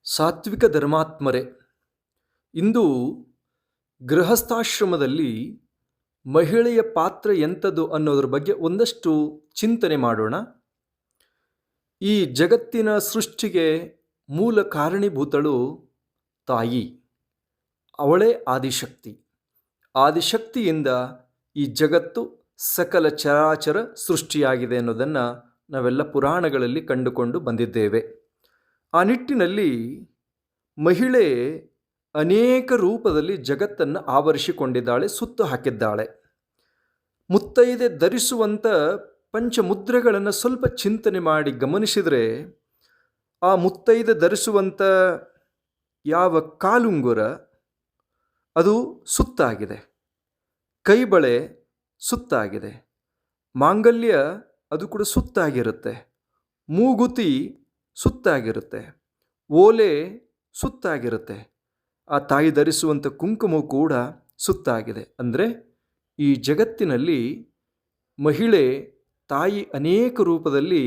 ಸಾತ್ವಿಕ ಧರ್ಮಾತ್ಮರೇ, ಇಂದು ಗೃಹಸ್ಥಾಶ್ರಮದಲ್ಲಿ ಮಹಿಳೆಯ ಪಾತ್ರ ಎಂಥದ್ದು ಅನ್ನೋದ್ರ ಬಗ್ಗೆ ಒಂದಷ್ಟು ಚಿಂತನೆ ಮಾಡೋಣ. ಈ ಜಗತ್ತಿನ ಸೃಷ್ಟಿಗೆ ಮೂಲ ಕಾರಣೀಭೂತಳು ತಾಯಿ. ಅವಳೇ ಆದಿಶಕ್ತಿ. ಆದಿಶಕ್ತಿಯಿಂದ ಈ ಜಗತ್ತು ಸಕಲ ಚರಾಚರ ಸೃಷ್ಟಿಯಾಗಿದೆ ಅನ್ನೋದನ್ನು ನಾವೆಲ್ಲ ಪುರಾಣಗಳಲ್ಲಿ ಕಂಡುಕೊಂಡು ಬಂದಿದ್ದೇವೆ. ಆ ನಿಟ್ಟಿನಲ್ಲಿ ಮಹಿಳೆ ಅನೇಕ ರೂಪದಲ್ಲಿ ಜಗತ್ತನ್ನು ಆವರಿಸಿಕೊಂಡಿದ್ದಾಳೆ, ಸುತ್ತು ಹಾಕಿದ್ದಾಳೆ. ಮುತ್ತೈದೆ ಧರಿಸುವಂಥ ಪಂಚಮುದ್ರೆಗಳನ್ನು ಸ್ವಲ್ಪ ಚಿಂತನೆ ಮಾಡಿ ಗಮನಿಸಿದರೆ, ಆ ಮುತ್ತೈದೆ ಧರಿಸುವಂಥ ಯಾವ ಕಾಲುಂಗುರ ಅದು ಸುತ್ತಾಗಿದೆ, ಕೈಬಳೆ ಸುತ್ತಾಗಿದೆ, ಮಾಂಗಲ್ಯ ಅದು ಕೂಡ ಸುತ್ತಾಗಿರುತ್ತೆ, ಮೂಗುತಿ ಸುತ್ತಾಗಿರುತ್ತೆ, ಓಲೆ ಸುತ್ತಾಗಿರುತ್ತೆ, ಆ ತಾಯಿ ಧರಿಸುವಂಥ ಕುಂಕುಮ ಕೂಡ ಸುತ್ತಾಗಿದೆ. ಅಂದರೆ ಈ ಜಗತ್ತಿನಲ್ಲಿ ಮಹಿಳೆ ತಾಯಿ ಅನೇಕ ರೂಪದಲ್ಲಿ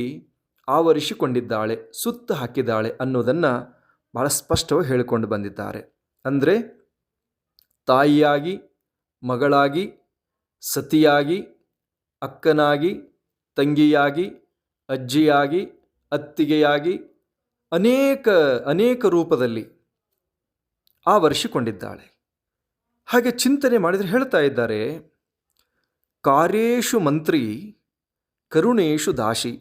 ಆವರಿಸಿಕೊಂಡಿದ್ದಾಳೆ, ಸುತ್ತ ಹಾಕಿದ್ದಾಳೆ ಅನ್ನೋದನ್ನು ಭಾಳ ಸ್ಪಷ್ಟವಾಗಿ ಹೇಳಿಕೊಂಡು ಬಂದಿದ್ದಾರೆ. ಅಂದರೆ ತಾಯಿಯಾಗಿ, ಮಗಳಾಗಿ, ಸತಿಯಾಗಿ, ಅಕ್ಕನಾಗಿ, ತಂಗಿಯಾಗಿ, ಅಜ್ಜಿಯಾಗಿ, ಅತ್ತಿಗೆಯಾಗಿ ಅನೇಕ ರೂಪದಲ್ಲಿ ಆವರಿಸಿಕೊಂಡಿದ್ದಾಳೆ. ಹಾಗೆ ಚಿಂತನೆ ಮಾಡಿದರೆ ಹೇಳ್ತಾ ಇದ್ದಾರೆ, ಕಾರ್ಯೇಷು ಮಂತ್ರಿ ಕರುಣೇಶು ದಾಸಿ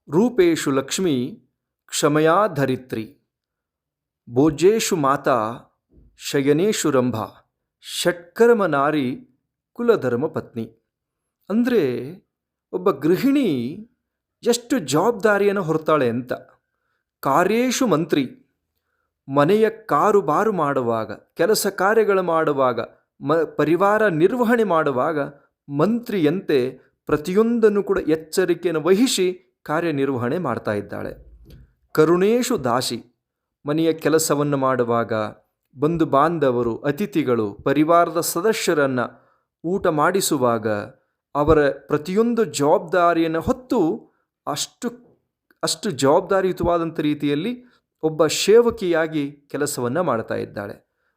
ರೂಪೇಶು ಲಕ್ಷ್ಮೀ ಕ್ಷಮಯಾ ಧರಿತ್ರಿ ಭೋಜೇಶು ಮಾತಾ ಶಯನೇಶು ರಂಭ ಷಟ್ಕರ್ಮ ನಾರಿ ಕುಲಧರ್ಮ ಪತ್ನಿ. ಅಂದರೆ ಒಬ್ಬ ಗೃಹಿಣಿ ಎಷ್ಟು ಜವಾಬ್ದಾರಿಯನ್ನು ಹೊರ್ತಾಳೆ ಅಂತ. ಕಾರ್ಯೇಶು ಮಂತ್ರಿ, ಮನೆಯ ಕಾರುಬಾರು ಮಾಡುವಾಗ, ಕೆಲಸ ಕಾರ್ಯಗಳು ಮಾಡುವಾಗ, ಪರಿವಾರ ನಿರ್ವಹಣೆ ಮಾಡುವಾಗ ಮಂತ್ರಿಯಂತೆ ಪ್ರತಿಯೊಂದನ್ನು ಕೂಡ ಎಚ್ಚರಿಕೆಯನ್ನು ವಹಿಸಿ ಕಾರ್ಯನಿರ್ವಹಣೆ ಮಾಡ್ತಾ ಇದ್ದಾಳೆ. ಕರುಣೇಶು ದಾಸಿ, ಮನೆಯ ಕೆಲಸವನ್ನು ಮಾಡುವಾಗ ಬಂಧು ಬಾಂಧವರು, ಅತಿಥಿಗಳು, ಪರಿವಾರದ ಸದಸ್ಯರನ್ನು ಊಟ ಮಾಡಿಸುವಾಗ ಅವರ ಪ್ರತಿಯೊಂದು ಜವಾಬ್ದಾರಿಯನ್ನು ಹೊತ್ತು ಅಷ್ಟು ಜವಾಬ್ದಾರಿಯುತವಾದಂಥ ರೀತಿಯಲ್ಲಿ ಒಬ್ಬ ಸೇವಕಿಯಾಗಿ ಕೆಲಸವನ್ನು ಮಾಡ್ತಾ ಇದ್ದಾಳೆ.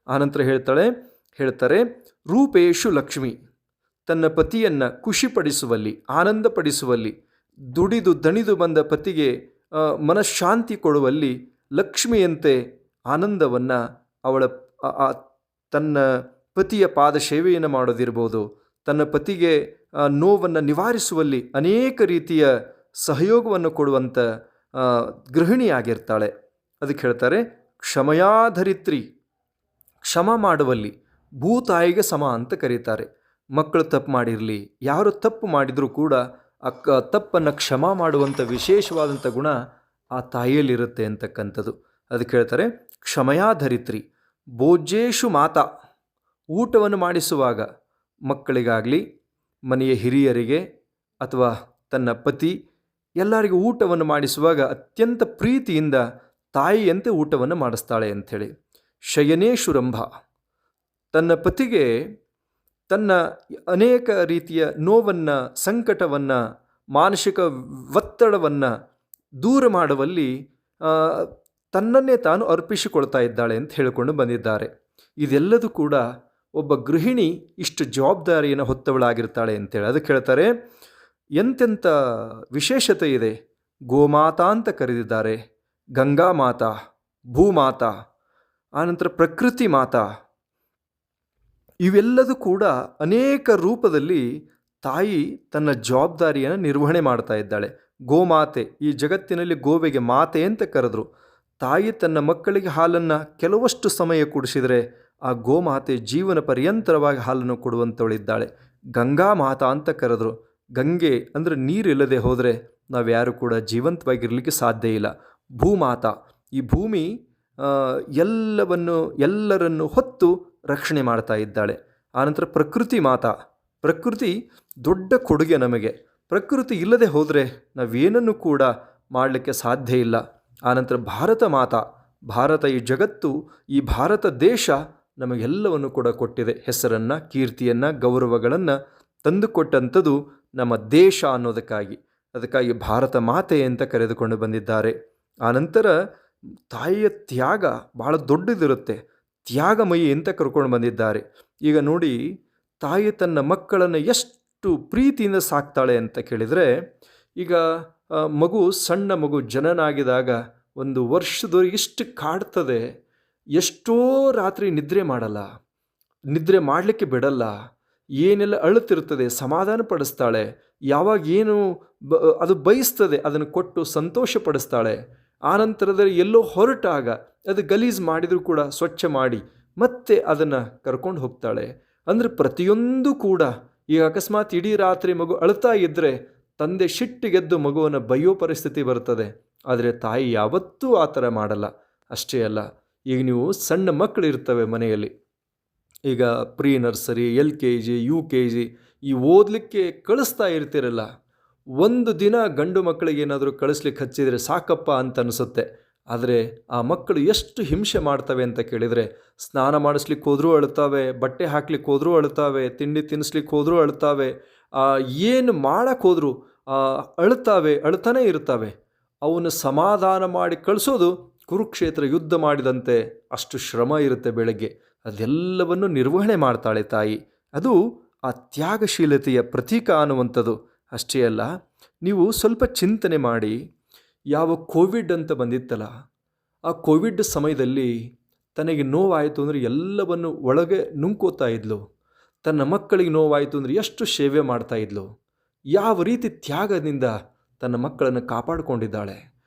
ಆನಂತರ ಹೇಳ್ತಾರೆ ರೂಪೇಶು ಲಕ್ಷ್ಮಿ, ತನ್ನ ಪತಿಯನ್ನು ಖುಷಿಪಡಿಸುವಲ್ಲಿ, ಆನಂದಪಡಿಸುವಲ್ಲಿ, ದುಡಿದು ದಣಿದು ಬಂದ ಪತಿಗೆ ಮನಃಶಾಂತಿ ಕೊಡುವಲ್ಲಿ ಲಕ್ಷ್ಮಿಯಂತೆ ಆನಂದವನ್ನು ತನ್ನ ಪತಿಯ ಪಾದ ಸೇವೆಯನ್ನು ಮಾಡೋದಿರ್ಬೋದು, ತನ್ನ ಪತಿಗೆ ನೋವನ್ನು ನಿವಾರಿಸುವಲ್ಲಿ ಅನೇಕ ರೀತಿಯ ಸಹಯೋಗವನ್ನು ಕೊಡುವಂಥ ಗೃಹಿಣಿಯಾಗಿರ್ತಾಳೆ. ಅದಕ್ಕೆ ಹೇಳ್ತಾರೆ ಕ್ಷಮಯಾಧರಿತ್ರಿ, ಕ್ಷಮ ಮಾಡುವಲ್ಲಿ ಭೂತಾಯಿಗೆ ಸಮ ಅಂತ ಕರೀತಾರೆ. ಮಕ್ಕಳು ತಪ್ಪು ಮಾಡಿರಲಿ, ಯಾರು ತಪ್ಪು ಮಾಡಿದರೂ ಕೂಡ ತಪ್ಪನ್ನು ಕ್ಷಮ ಮಾಡುವಂಥ ವಿಶೇಷವಾದಂಥ ಗುಣ ಆ ತಾಯಿಯಲ್ಲಿರುತ್ತೆ ಅಂತಕ್ಕಂಥದ್ದು. ಅದಕ್ಕೆ ಹೇಳ್ತಾರೆ ಕ್ಷಮಯಾಧರಿತ್ರಿ. ಭೋಜೇಶು ಮಾತಾ, ಊಟವನ್ನು ಮಾಡಿಸುವಾಗ ಮಕ್ಕಳಿಗಾಗಲಿ, ಮನೆಯ ಹಿರಿಯರಿಗೆ ಅಥವಾ ತನ್ನ ಪತಿ ಎಲ್ಲರಿಗೂ ಊಟವನ್ನು ಮಾಡಿಸುವಾಗ ಅತ್ಯಂತ ಪ್ರೀತಿಯಿಂದ ತಾಯಿಯಂತೆ ಊಟವನ್ನು ಮಾಡಿಸ್ತಾಳೆ ಅಂಥೇಳಿ. ಶಯನೇಶು ರಂಭ, ತನ್ನ ಪತಿಗೆ ತನ್ನ ಅನೇಕ ರೀತಿಯ ನೋವನ್ನು, ಸಂಕಟವನ್ನು, ಮಾನಸಿಕ ಒತ್ತಡವನ್ನು ದೂರ ಮಾಡುವಲ್ಲಿ ತನ್ನನ್ನೇ ತಾನು ಅರ್ಪಿಸಿಕೊಳ್ತಾ ಇದ್ದಾಳೆ ಅಂತ ಹೇಳಿಕೊಂಡು ಬಂದಿದ್ದಾರೆ. ಇದೆಲ್ಲದೂ ಕೂಡ ಒಬ್ಬ ಗೃಹಿಣಿ ಇಷ್ಟು ಜವಾಬ್ದಾರಿಯನ್ನು ಹೊತ್ತವಳಾಗಿರ್ತಾಳೆ ಅಂತೇಳಿ. ಅದಕ್ಕೆ ಹೇಳ್ತಾರೆ ಎಂತೆಂಥ ವಿಶೇಷತೆ ಇದೆ. ಗೋಮಾತಾ ಅಂತ ಕರೆದಿದ್ದಾರೆ, ಗಂಗಾ ಮಾತಾ, ಭೂಮಾತಾ, ಆನಂತರ ಪ್ರಕೃತಿ ಮಾತಾ. ಇವೆಲ್ಲದೂ ಕೂಡ ಅನೇಕ ರೂಪದಲ್ಲಿ ತಾಯಿ ತನ್ನ ಜವಾಬ್ದಾರಿಯನ್ನು ನಿರ್ವಹಣೆ ಮಾಡ್ತಾ ಇದ್ದಾಳೆ. ಗೋಮಾತೆ, ಈ ಜಗತ್ತಿನಲ್ಲಿ ಗೋವೆಗೆ ಮಾತೆ ಅಂತ ಕರೆದ್ರು. ತಾಯಿ ತನ್ನ ಮಕ್ಕಳಿಗೆ ಹಾಲನ್ನು ಕೆಲವಷ್ಟು ಸಮಯ ಕುಡಿಸಿದರೆ ಆ ಗೋಮಾತೆ ಜೀವನ ಪರ್ಯಂತರವಾಗಿ ಹಾಲನ್ನು ಕೊಡುವಂಥವಳಿದ್ದಾಳೆ. ಗಂಗಾ ಮಾತಾ ಅಂತ ಕರೆದ್ರು. ಗಂಗೆ ಅಂದರೆ ನೀರಿಲ್ಲದೆ ಹೋದರೆ ನಾವ್ಯಾರು ಕೂಡ ಜೀವಂತವಾಗಿರಲಿಕ್ಕೆ ಸಾಧ್ಯ ಇಲ್ಲ. ಭೂಮಾತಾ, ಈ ಭೂಮಿ ಎಲ್ಲರನ್ನು ಹೊತ್ತು ರಕ್ಷಣೆ ಮಾಡ್ತಾ ಇದ್ದಾಳೆ. ಆನಂತರ ಪ್ರಕೃತಿ ಮಾತಾ, ಪ್ರಕೃತಿ ದೊಡ್ಡ ಕೊಡುಗೆ ನಮಗೆ. ಪ್ರಕೃತಿ ಇಲ್ಲದೆ ಹೋದರೆ ನಾವೇನನ್ನು ಕೂಡ ಮಾಡಲಿಕ್ಕೆ ಸಾಧ್ಯ ಇಲ್ಲ. ಆನಂತರ ಭಾರತ ಮಾತಾ, ಭಾರತ, ಈ ಜಗತ್ತು, ಈ ಭಾರತ ದೇಶ ನಮಗೆಲ್ಲವನ್ನು ಕೂಡ ಕೊಟ್ಟಿದೆ. ಹೆಸರನ್ನು, ಕೀರ್ತಿಯನ್ನು, ಗೌರವಗಳನ್ನು ತಂದುಕೊಟ್ಟಂಥದ್ದು ನಮ್ಮ ದೇಶ ಅನ್ನೋದಕ್ಕಾಗಿ. ಅದಕ್ಕಾಗಿ ಭಾರತ ಮಾತೆ ಅಂತ ಕರೆದುಕೊಂಡು ಬಂದಿದ್ದಾರೆ. ಆನಂತರ ತಾಯಿಯ ತ್ಯಾಗ ಬಹಳ ದೊಡ್ಡದಿರುತ್ತೆ. ತ್ಯಾಗಮಯಿ ಅಂತ ಕರ್ಕೊಂಡು ಬಂದಿದ್ದಾರೆ. ಈಗ ನೋಡಿ, ತಾಯಿ ತನ್ನ ಮಕ್ಕಳನ್ನು ಎಷ್ಟು ಪ್ರೀತಿಯಿಂದ ಸಾಕ್ತಾಳೆ ಅಂತ ಕೇಳಿದರೆ, ಈಗ ಮಗು, ಸಣ್ಣ ಮಗು ಜನನ ಆಗಿದಾಗ ಒಂದು ವರ್ಷದವರೆಗೆ ಎಷ್ಟು ಕಾಡ್ತದೆ, ಎಷ್ಟೋ ರಾತ್ರಿ ನಿದ್ರೆ ಮಾಡಲ್ಲ, ನಿದ್ರೆ ಮಾಡಲಿಕ್ಕೆ ಬಿಡಲ್ಲ, ಏನೆಲ್ಲ ಅಳುತ್ತಿರ್ತದೆ, ಸಮಾಧಾನ ಪಡಿಸ್ತಾಳೆ. ಯಾವಾಗ ಏನು ಅದು ಬಯಸ್ತದೆ ಅದನ್ನು ಕೊಟ್ಟು ಸಂತೋಷ ಪಡಿಸ್ತಾಳೆ. ಆನಂತರದಲ್ಲಿ ಎಲ್ಲೋ ಹೊರಟಾಗ ಅದು ಗಲೀಜು ಮಾಡಿದರೂ ಕೂಡ ಸ್ವಚ್ಛ ಮಾಡಿ ಮತ್ತೆ ಅದನ್ನು ಕರ್ಕೊಂಡು ಹೋಗ್ತಾಳೆ. ಅಂದರೆ ಪ್ರತಿಯೊಂದು ಕೂಡ, ಈಗ ಅಕಸ್ಮಾತ್ ಇಡೀ ರಾತ್ರಿ ಮಗು ಅಳ್ತಾ ಇದ್ದರೆ ತಂದೆ ಸಿಟ್ಟಿಗೆದ್ದು ಮಗುವನ್ನು ಬೈಯೋ ಪರಿಸ್ಥಿತಿ ಬರ್ತದೆ. ಆದರೆ ತಾಯಿ ಯಾವತ್ತೂ ಆ ಥರ ಮಾಡಲ್ಲ. ಅಷ್ಟೇ ಅಲ್ಲ, ಈಗ ನೀವು ಸಣ್ಣ ಮಕ್ಕಳು ಇರ್ತವೆ ಮನೆಯಲ್ಲಿ, ಈಗ ಪ್ರೀ ನರ್ಸರಿ, LKG, UKG ಈ ಓದಲಿಕ್ಕೆ ಕಳಿಸ್ತಾ ಇರ್ತೀರಲ್ಲ, ಒಂದು ದಿನ ಗಂಡು ಮಕ್ಕಳಿಗೆ ಏನಾದರೂ ಕಳಿಸ್ಲಿಕ್ಕೆ ಹಚ್ಚಿದರೆ ಸಾಕಪ್ಪ ಅಂತ ಅನಿಸುತ್ತೆ. ಆದರೆ ಆ ಮಕ್ಕಳು ಎಷ್ಟು ಹಿಂಸೆ ಮಾಡ್ತವೆ ಅಂತ ಕೇಳಿದರೆ, ಸ್ನಾನ ಮಾಡಿಸ್ಲಿಕ್ಕೆ ಹೋದರೂ ಅಳ್ತಾವೆ, ಬಟ್ಟೆ ಹಾಕ್ಲಿಕ್ಕೆ ಹೋದರೂ ಅಳ್ತಾವೆ, ತಿಂಡಿ ತಿನ್ನಿಸ್ಲಿಕ್ಕೆ ಹೋದರೂ ಅಳ್ತಾವೆ, ಏನು ಮಾಡೋಕ್ಕೆ ಹೋದರೂ ಅಳ್ತಾವೆ, ಅಳ್ತಾನೇ ಇರ್ತವೆ. ಅವನು ಸಮಾಧಾನ ಮಾಡಿ ಕಳಿಸೋದು ಕುರುಕ್ಷೇತ್ರ ಯುದ್ಧ ಮಾಡಿದಂತೆ ಅಷ್ಟು ಶ್ರಮ ಇರುತ್ತೆ ಬೆಳಗ್ಗೆ. ಅದೆಲ್ಲವನ್ನು ನಿರ್ವಹಣೆ ಮಾಡ್ತಾಳೆ ತಾಯಿ. ಅದು ಆ ತ್ಯಾಗಶೀಲತೆಯ ಪ್ರತೀಕ ಅನ್ನುವಂಥದ್ದು. ಅಷ್ಟೇ ಅಲ್ಲ, ನೀವು ಸ್ವಲ್ಪ ಚಿಂತನೆ ಮಾಡಿ, ಯಾವ ಕೋವಿಡ್ ಅಂತ ಬಂದಿತ್ತಲ್ಲ, ಆ ಕೋವಿಡ್ ಸಮಯದಲ್ಲಿ ತನಗೆ ನೋವಾಯಿತು ಅಂದರೆ ಎಲ್ಲವನ್ನು ಒಳಗೆ ನುಂಗ್ಕೋತಾ ಇದ್ಲು. ತನ್ನ ಮಕ್ಕಳಿಗೆ ನೋವಾಯಿತು ಅಂದರೆ ಎಷ್ಟು ಸೇವೆ ಮಾಡ್ತಾ ಇದ್ಲು. ಯಾವ ರೀತಿ ತ್ಯಾಗದಿಂದ ತನ್ನ ಮಕ್ಕಳನ್ನು ಕಾಪಾಡಿಕೊಂಡಿದ್ದಾಳೆ.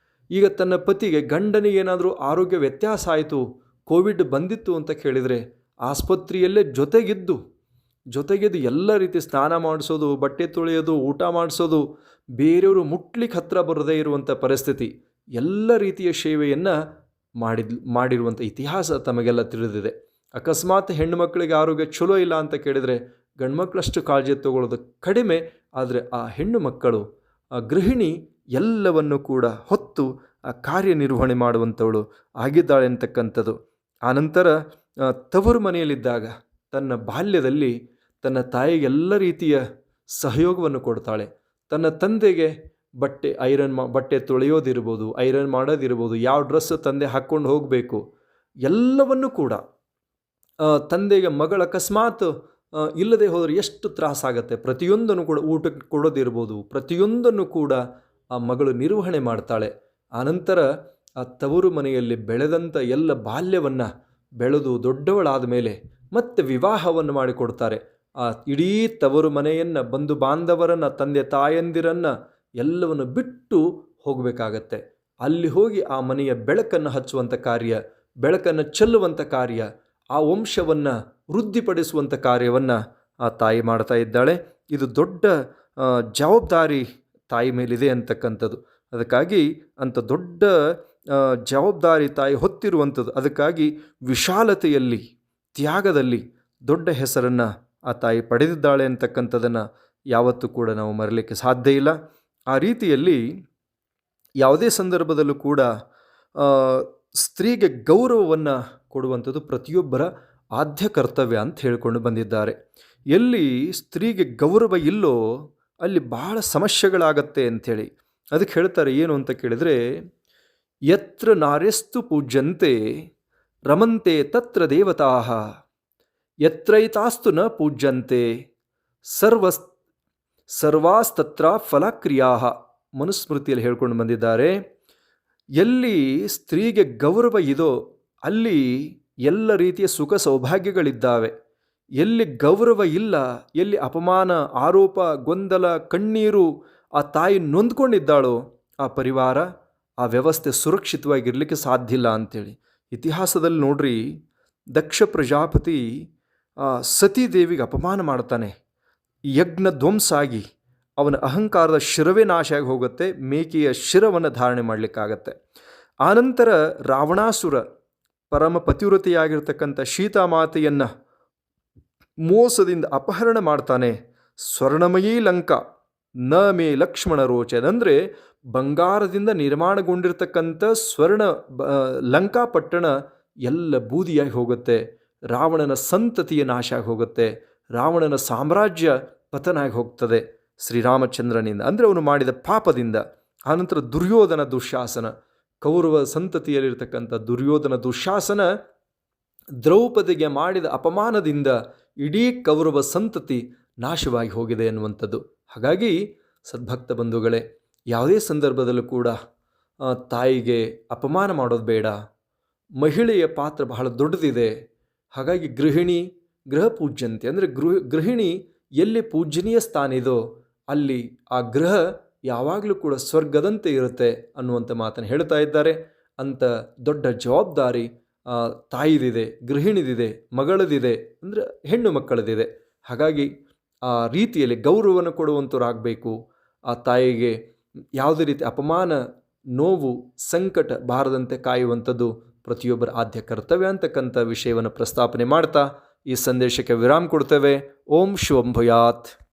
ಈಗ ತನ್ನ ಪತಿಗೆ, ಗಂಡನಿಗೆ ಏನಾದರೂ ಆರೋಗ್ಯ ವ್ಯತ್ಯಾಸ ಆಯಿತು, ಕೋವಿಡ್ ಬಂದಿತ್ತು ಅಂತ ಕೇಳಿದರೆ ಆಸ್ಪತ್ರೆಯಲ್ಲೇ ಜೊತೆಗಿದ್ದು ಎಲ್ಲ ರೀತಿ ಸ್ನಾನ ಮಾಡಿಸೋದು, ಬಟ್ಟೆ ತೊಳೆಯೋದು, ಊಟ ಮಾಡಿಸೋದು, ಬೇರೆಯವರು ಮುಟ್ಲಿಕ್ಕೆ ಹತ್ತಿರ ಬರದೇ ಇರುವಂಥ ಪರಿಸ್ಥಿತಿ, ಎಲ್ಲ ರೀತಿಯ ಸೇವೆಯನ್ನು ಮಾಡಿರುವಂಥ ಇತಿಹಾಸ ತಮಗೆಲ್ಲ ತಿಳಿದಿದೆ. ಅಕಸ್ಮಾತ್ ಹೆಣ್ಣು ಮಕ್ಕಳಿಗೆ ಆರೋಗ್ಯ ಚಲೋ ಇಲ್ಲ ಅಂತ ಕೇಳಿದರೆ ಗಂಡು ಮಕ್ಕಳಷ್ಟು ಕಾಳಜಿ ತಗೊಳ್ಳೋದು ಕಡಿಮೆ. ಆದರೆ ಆ ಹೆಣ್ಣು ಮಕ್ಕಳು, ಆ ಗೃಹಿಣಿ ಎಲ್ಲವನ್ನು ಕೂಡ ಹೊತ್ತು ಆ ಕಾರ್ಯನಿರ್ವಹಣೆ ಮಾಡುವಂಥವಳು ಆಗಿದ್ದಾಳೆ ಅಂತಕ್ಕಂಥದ್ದು. ಆನಂತರ ತವರು ಮನೆಯಲ್ಲಿದ್ದಾಗ ತನ್ನ ಬಾಲ್ಯದಲ್ಲಿ ತನ್ನ ತಾಯಿಗೆ ಎಲ್ಲ ರೀತಿಯ ಸಹಯೋಗವನ್ನು ಕೊಡ್ತಾಳೆ. ತನ್ನ ತಂದೆಗೆ ಬಟ್ಟೆ ತೊಳೆಯೋದಿರ್ಬೋದು, ಐರನ್ ಮಾಡೋದಿರ್ಬೋದು, ಯಾವ ಡ್ರೆಸ್ ತಂದೆ ಹಾಕ್ಕೊಂಡು ಹೋಗಬೇಕು, ಎಲ್ಲವನ್ನೂ ಕೂಡ ತಂದೆಗೆ ಮಗಳ ಅಕಸ್ಮಾತ್ ಇಲ್ಲದೆ ಹೋದರೆ ಎಷ್ಟು ತ್ರಾಸಾಗತ್ತೆ, ಪ್ರತಿಯೊಂದನ್ನು ಕೂಡ ಊಟಕ್ಕೆ ಕೊಡೋದಿರ್ಬೋದು, ಪ್ರತಿಯೊಂದನ್ನು ಕೂಡ ಆ ಮಗಳು ನಿರ್ವಹಣೆ ಮಾಡ್ತಾಳೆ. ಆನಂತರ ಆ ತವರು ಮನೆಯಲ್ಲಿ ಬೆಳೆದಂಥ ಎಲ್ಲ ಬಾಲ್ಯವನ್ನು ಬೆಳೆದು ದೊಡ್ಡವಳಾದ ಮೇಲೆ ಮತ್ತೆ ವಿವಾಹವನ್ನು ಮಾಡಿಕೊಡ್ತಾರೆ. ಆ ಇಡೀ ತವರು ಮನೆಯನ್ನು, ಬಂಧು ಬಾಂಧವರನ್ನು, ತಂದೆ ತಾಯಂದಿರನ್ನು ಎಲ್ಲವನ್ನು ಬಿಟ್ಟು ಹೋಗಬೇಕಾಗತ್ತೆ. ಅಲ್ಲಿ ಹೋಗಿ ಆ ಮನೆಯ ಬೆಳಕನ್ನು ಹಚ್ಚುವಂಥ ಕಾರ್ಯ, ಬೆಳಕನ್ನು ಚೆಲ್ಲುವಂಥ ಕಾರ್ಯ, ಆ ವಂಶವನ್ನು ವೃದ್ಧಿಪಡಿಸುವಂಥ ಕಾರ್ಯವನ್ನು ಆ ತಾಯಿ ಮಾಡ್ತಾ ಇದ್ದಾಳೆ. ಇದು ದೊಡ್ಡ ಜವಾಬ್ದಾರಿ ತಾಯಿ ಮೇಲಿದೆ ಅಂತಕ್ಕಂಥದ್ದು. ಅದಕ್ಕಾಗಿ ಅಂಥ ದೊಡ್ಡ ಜವಾಬ್ದಾರಿ ತಾಯಿ ಹೊತ್ತಿರುವಂಥದ್ದು. ಅದಕ್ಕಾಗಿ ವಿಶಾಲತೆಯಲ್ಲಿ, ತ್ಯಾಗದಲ್ಲಿ ದೊಡ್ಡ ಹೆಸರನ್ನು ಆ ತಾಯಿ ಪಡೆದಿದ್ದಾಳೆ ಅಂತಕ್ಕಂಥದ್ದನ್ನು ಯಾವತ್ತೂ ಕೂಡ ನಾವು ಮರೆಯಲಿಕ್ಕೆ ಸಾಧ್ಯ ಇಲ್ಲ. ಆ ರೀತಿಯಲ್ಲಿ ಯಾವುದೇ ಸಂದರ್ಭದಲ್ಲೂ ಕೂಡ ಸ್ತ್ರೀಗೆ ಗೌರವವನ್ನು ಕೊಡುವಂಥದ್ದು ಪ್ರತಿಯೊಬ್ಬರ ಆದ್ಯ ಕರ್ತವ್ಯ ಅಂತ ಹೇಳಿಕೊಂಡು ಬಂದಿದ್ದಾರೆ. ಎಲ್ಲಿ ಸ್ತ್ರೀಗೆ ಗೌರವ ಇಲ್ಲೋ ಅಲ್ಲಿ ಬಹಳ ಸಮಸ್ಯೆಗಳಾಗತ್ತೆ ಅಂಥೇಳಿ ಅದಕ್ಕೆ ಹೇಳ್ತಾರೆ. ಏನು ಅಂತ ಕೇಳಿದರೆ, ಯತ್ರ ನಾರ್ಯಸ್ತು ಪೂಜ್ಯಂತೆ ರಮಂತೆ ತತ್ರ ದೇವತಾಃ, ಯತ್ರೈತಾಸ್ತು ನ ಪೂಜ್ಯಂತೆ ಸರ್ವಾಸ್ತತ್ರ ಫಲಕ್ರಿಯಾಃ. ಮನುಸ್ಮೃತಿಯಲ್ಲಿ ಹೇಳ್ಕೊಂಡು ಬಂದಿದ್ದಾರೆ. ಎಲ್ಲಿ ಸ್ತ್ರೀಗೆ ಗೌರವ ಇದೋ ಅಲ್ಲಿ ಎಲ್ಲ ರೀತಿಯ ಸುಖ ಸೌಭಾಗ್ಯಗಳಿದ್ದಾವೆ. ಎಲ್ಲಿ ಗೌರವ ಇಲ್ಲ, ಎಲ್ಲಿ ಅಪಮಾನ, ಆರೋಪ, ಗೊಂದಲ, ಕಣ್ಣೀರು ಆ ತಾಯಿ ನೊಂದ್ಕೊಂಡಿದ್ದಾಳೋ ಆ ಪರಿವಾರ, ಆ ವ್ಯವಸ್ಥೆ ಸುರಕ್ಷಿತವಾಗಿರಲಿಕ್ಕೆ ಸಾಧ್ಯ ಇಲ್ಲ ಅಂಥೇಳಿ ಇತಿಹಾಸದಲ್ಲಿ ನೋಡ್ರಿ. ದಕ್ಷ ಪ್ರಜಾಪತಿ ಸತೀದೇವಿಗೆ ಅಪಮಾನ ಮಾಡ್ತಾನೆ. ಯಜ್ಞ ಧ್ವಂಸ ಆಗಿ ಅವನ ಅಹಂಕಾರದ ಶಿರವೇ ನಾಶ ಆಗಿ ಹೋಗುತ್ತೆ. ಮೇಕೆಯ ಶಿರವನ್ನು ಧಾರಣೆ ಮಾಡಲಿಕ್ಕಾಗತ್ತೆ. ಆನಂತರ ರಾವಣಾಸುರ ಪರಮ ಪತಿವ್ರತೆಯಾಗಿರ್ತಕ್ಕಂಥ ಸೀತಾಮಾತೆಯನ್ನು ಮೋಸದಿಂದ ಅಪಹರಣ ಮಾಡ್ತಾನೆ. ಸ್ವರ್ಣಮಯೀ ಲಂಕಾ ನ ಮೇ ಲಕ್ಷ್ಮಣ ರೋಚನ್, ಅಂದರೆ ಬಂಗಾರದಿಂದ ನಿರ್ಮಾಣಗೊಂಡಿರ್ತಕ್ಕಂಥ ಸ್ವರ್ಣ ಲಂಕಾಪಟ್ಟಣ ಎಲ್ಲ ಬೂದಿಯಾಗಿ ಹೋಗುತ್ತೆ. ರಾವಣನ ಸಂತತಿಯ ನಾಶ ಆಗಿ ಹೋಗುತ್ತೆ. ರಾವಣನ ಸಾಮ್ರಾಜ್ಯ ಪತನ ಆಗಿ ಹೋಗ್ತದೆ ಶ್ರೀರಾಮಚಂದ್ರನಿಂದ, ಅಂದರೆ ಅವನು ಮಾಡಿದ ಪಾಪದಿಂದ. ಆನಂತರ ದುರ್ಯೋಧನ, ದುಶ್ಯಾಸನ ಕೌರವ ಸಂತತಿಯಲ್ಲಿರ್ತಕ್ಕಂಥ ದುರ್ಯೋಧನ ದುಶಾಸನ ದ್ರೌಪದಿಗೆ ಮಾಡಿದ ಅಪಮಾನದಿಂದ ಇಡೀ ಕೌರವ ಸಂತತಿ ನಾಶವಾಗಿ ಹೋಗಿದೆ ಎನ್ನುವಂಥದ್ದು. ಹಾಗಾಗಿ ಸದ್ಭಕ್ತ ಬಂಧುಗಳೇ, ಯಾವುದೇ ಸಂದರ್ಭದಲ್ಲೂ ಕೂಡ ತಾಯಿಗೆ ಅಪಮಾನ ಮಾಡೋದು ಬೇಡ. ಮಹಿಳೆಯ ಪಾತ್ರ ಬಹಳ ದೊಡ್ಡದಿದೆ. ಹಾಗಾಗಿ ಗೃಹ ಪೂಜ್ಯಂತೆ ಅಂದರೆ ಗೃಹಿಣಿ ಎಲ್ಲಿ ಪೂಜ್ಯನೀಯ ಸ್ಥಾನ ಇದೋ ಅಲ್ಲಿ ಆ ಗೃಹ ಯಾವಾಗಲೂ ಕೂಡ ಸ್ವರ್ಗದಂತೆ ಇರುತ್ತೆ ಅನ್ನುವಂಥ ಮಾತನ್ನು ಹೇಳ್ತಾ ಇದ್ದಾರೆ. ಅಂಥ ದೊಡ್ಡ ಜವಾಬ್ದಾರಿ ತಾಯಿದಿದೆ, ಗೃಹಿಣಿದಿದೆ, ಮಗಳದಿದೆ, ಅಂದರೆ ಹೆಣ್ಣು ಮಕ್ಕಳದಿದೆ. ಹಾಗಾಗಿ ಆ ರೀತಿಯಲ್ಲಿ ಗೌರವವನ್ನು ಕೊಡುವಂಥವ್ರಾಗಬೇಕು. ಆ ತಾಯಿಗೆ ಯಾವುದೇ ರೀತಿ ಅಪಮಾನ, ನೋವು, ಸಂಕಟ ಬಾರದಂತೆ ಕಾಯುವಂಥದ್ದು ಪ್ರತಿಯೊಬ್ಬರ ಆದ್ಯ ಕರ್ತವ್ಯ ಅಂತಕ್ಕಂಥ ವಿಷಯವನ್ನು ಪ್ರಸ್ತಾಪನೆ ಮಾಡ್ತಾ ಈ ಸಂದೇಶಕ್ಕೆ ವಿರಾಮ ಕೊಡ್ತೇವೆ. ಓಂ ಶುಭಂ ಭೂಯಾತ್.